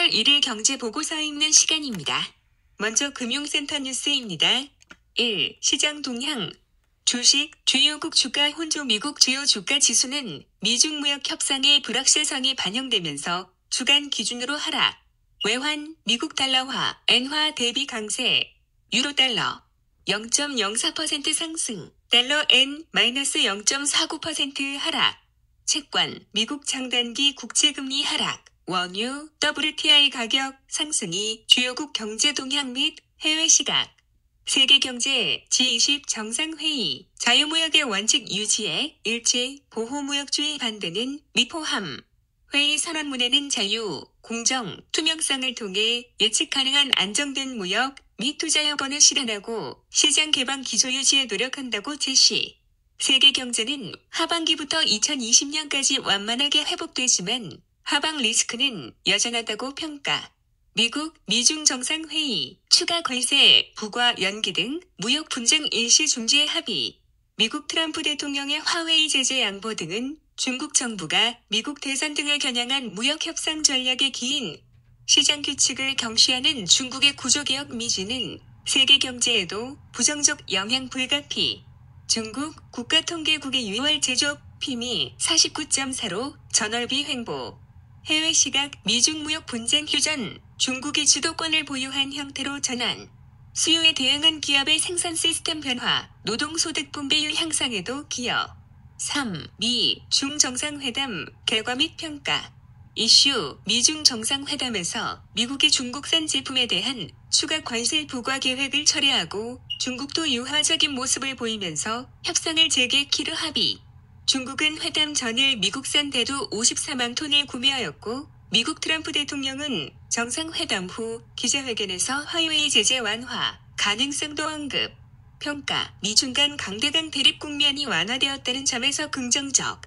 7월 1일 경제보고서 읽는 시간입니다. 먼저 금융센터 뉴스입니다. 1. 시장 동향. 주식, 주요국 주가 혼조. 미국 주요 주가 지수는 미중 무역 협상의 불확실성이 반영되면서 주간 기준으로 하락. 외환, 미국 달러화, 엔화 대비 강세. 유로달러 0.04% 상승. 달러 엔 -0.49% 하락. 채권, 미국 장단기 국채금리 하락. 원유, WTI 가격 상승이 주요국 경제 동향 및 해외 시각. 세계경제 G20 정상회의, 자유무역의 원칙 유지에 일치, 보호무역주의 반대는 미포함. 회의 선언문에는 자유, 공정, 투명성을 통해 예측 가능한 안정된 무역 및 투자 여건을 실현하고 시장 개방 기조 유지에 노력한다고 제시. 세계 경제는 하반기부터 2020년까지 완만하게 회복되지만 하방 리스크는 여전하다고 평가. 미국, 미중 정상회의, 추가 관세, 부과 연기 등 무역 분쟁 일시 중재 합의. 미국 트럼프 대통령의 화웨이 제재 양보 등은 중국 정부가 미국 대선 등을 겨냥한 무역 협상 전략의 기인. 시장 규칙을 경시하는 중국의 구조개혁 미진은 세계 경제에도 부정적 영향 불가피. 중국 국가통계국의 6월 제조업 PMI 49.4로 전월비 횡보. 해외 시각 미중 무역 분쟁 휴전, 중국이 주도권을 보유한 형태로 전환. 수요에 대응한 기업의 생산 시스템 변화, 노동소득 분배율 향상에도 기여. 3. 미, 중 정상회담, 결과 및 평가. 이슈, 미중 정상회담에서 미국이 중국산 제품에 대한 추가 관세 부과 계획을 철회하고 중국도 유화적인 모습을 보이면서 협상을 재개키로 합의. 중국은 회담 전일 미국산 대두 54만 톤을 구매하였고 미국 트럼프 대통령은 정상회담 후 기자회견에서 화웨이 제재 완화 가능성도 언급. 평가, 미중 간 강대강 대립 국면이 완화되었다는 점에서 긍정적.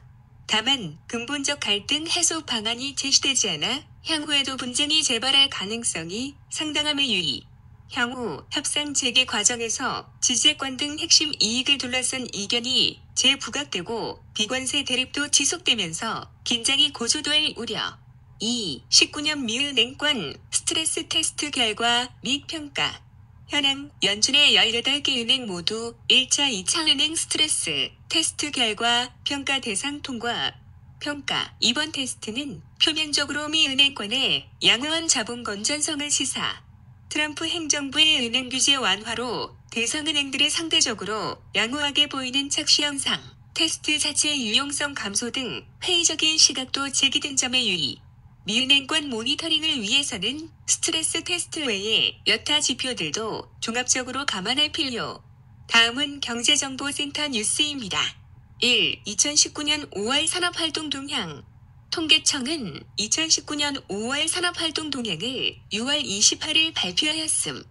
다만 근본적 갈등 해소 방안이 제시되지 않아 향후에도 분쟁이 재발할 가능성이 상당함에 유의. 향후 협상 재개 과정에서 지재권 등 핵심 이익을 둘러싼 이견이 재부각되고 비관세 대립도 지속되면서 긴장이 고조될 우려. 2. 19년 미은행권 스트레스 테스트 결과 및 평가. 현행, 연준의 18개 은행 모두 1차, 2차 은행 스트레스 테스트 결과 평가 대상 통과. 평가, 이번 테스트는 표면적으로 미 은행권의 양호한 자본 건전성을 시사. 트럼프 행정부의 은행 규제 완화로 대상은행들의 상대적으로 양호하게 보이는 착시 현상, 테스트 자체의 유용성 감소 등 회의적인 시각도 제기된 점에 유의. 미은행권 모니터링을 위해서는 스트레스 테스트 외에 여타 지표들도 종합적으로 감안할 필요. 다음은 경제정보센터 뉴스입니다. 1. 2019년 5월 산업활동 동향. 통계청은 2019년 5월 산업활동 동향을 6월 28일 발표하였음.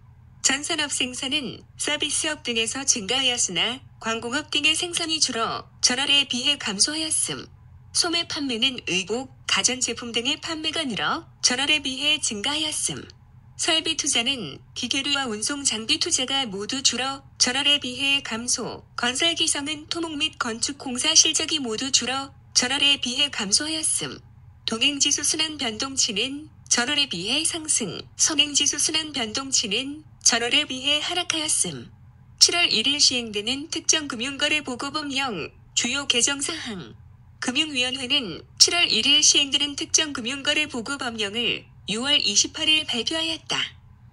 전산업 생산은 서비스업 등에서 증가하였으나 광공업 등의 생산이 줄어 전월에 비해 감소하였음. 소매 판매는 의복, 가전제품 등의 판매가 늘어 전월에 비해 증가하였음. 설비 투자는 기계류와 운송 장비 투자가 모두 줄어 전월에 비해 감소. 건설 기성은 토목 및 건축 공사 실적이 모두 줄어 전월에 비해 감소하였음. 동행지수 순환 변동치는 전월에 비해 상승. 선행지수 순환 변동치는 전월에 비해 하락하였음. 7월 1일 시행되는 특정금융거래보고법령 주요 개정사항. 금융위원회는 7월 1일 시행되는 특정금융거래보고법령을 6월 28일 발표하였다.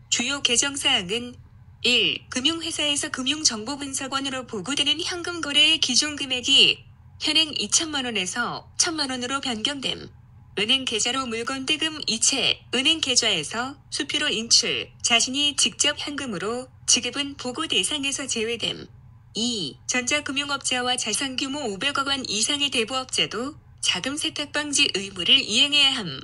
주요 개정사항은 1. 금융회사에서 금융정보분석원으로 보고되는 현금 거래의 기존 금액이 현행 2천만 원에서 1천만 원으로 변경됨. 은행 계좌로 물건 대금 이체, 은행 계좌에서 수표로 인출, 자신이 직접 현금으로 지급은 보고 대상에서 제외됨. 2. 전자금융업자와 자산규모 500억 원 이상의 대부업자도 자금 세탁 방지 의무를 이행해야 함.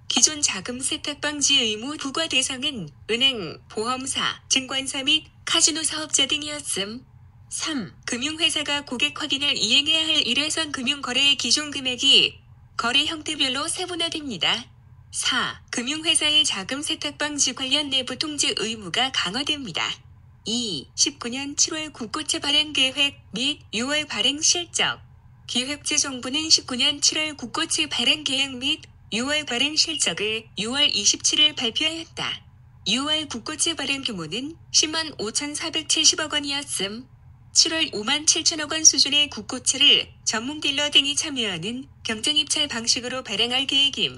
기존 자금 세탁 방지 의무 부과 대상은 은행, 보험사, 증권사 및 카지노 사업자 등이었음. 3. 금융회사가 고객 확인을 이행해야 할 일회성 금융거래의 기존 금액이 거래 형태별로 세분화됩니다. 4. 금융회사의 자금 세탁 방지 관련 내부 통지 의무가 강화됩니다. 2. 19년 7월 국고채 발행 계획 및 6월 발행 실적. 기획재정부는 19년 7월 국고채 발행 계획 및 6월 발행 실적을 6월 27일 발표하였다. 6월 국고채 발행 규모는 10만 5,470억 원이었음. 7월 5만 7천억 원 수준의 국고채를 전문 딜러 등이 참여하는 경쟁 입찰 방식으로 발행할 계획임.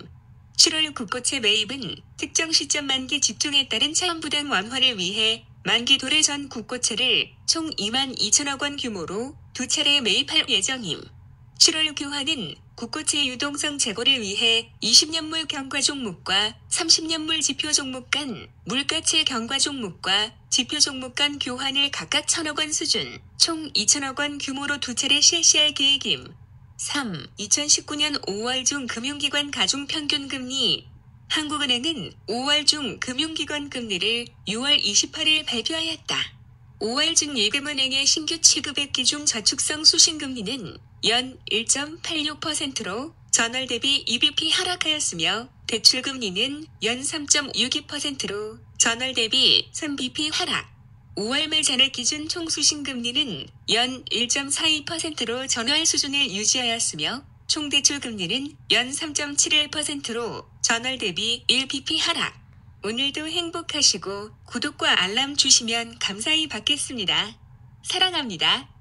7월 국고채 매입은 특정 시점 만기 집중에 따른 차환부담 완화를 위해 만기 도래 전 국고채를 총 2만 2천억 원 규모로 두 차례 매입할 예정임. 7월 교환은 국고채 유동성 제고를 위해 20년물 경과 종목과 30년물 지표 종목 간 물가채 경과 종목과 지표 종목 간 교환을 각각 1,000억 원 수준, 총 2,000억 원 규모로 두 차례 실시할 계획임. 3. 2019년 5월 중 금융기관 가중평균금리. 한국은행은 5월 중 금융기관 금리를 6월 28일 발표하였다. 5월 중 예금은행의 신규 취급액 기준 저축성 수신금리는 연 1.86%로 전월 대비 2bp 하락하였으며 대출금리는 연 3.62%로 전월 대비 3bp 하락. 5월 말 잔액 기준 총수신금리는 연 1.42%로 전월 수준을 유지하였으며 총대출금리는 연 3.71%로 전월 대비 1bp 하락. 오늘도 행복하시고 구독과 알람 주시면 감사히 받겠습니다. 사랑합니다.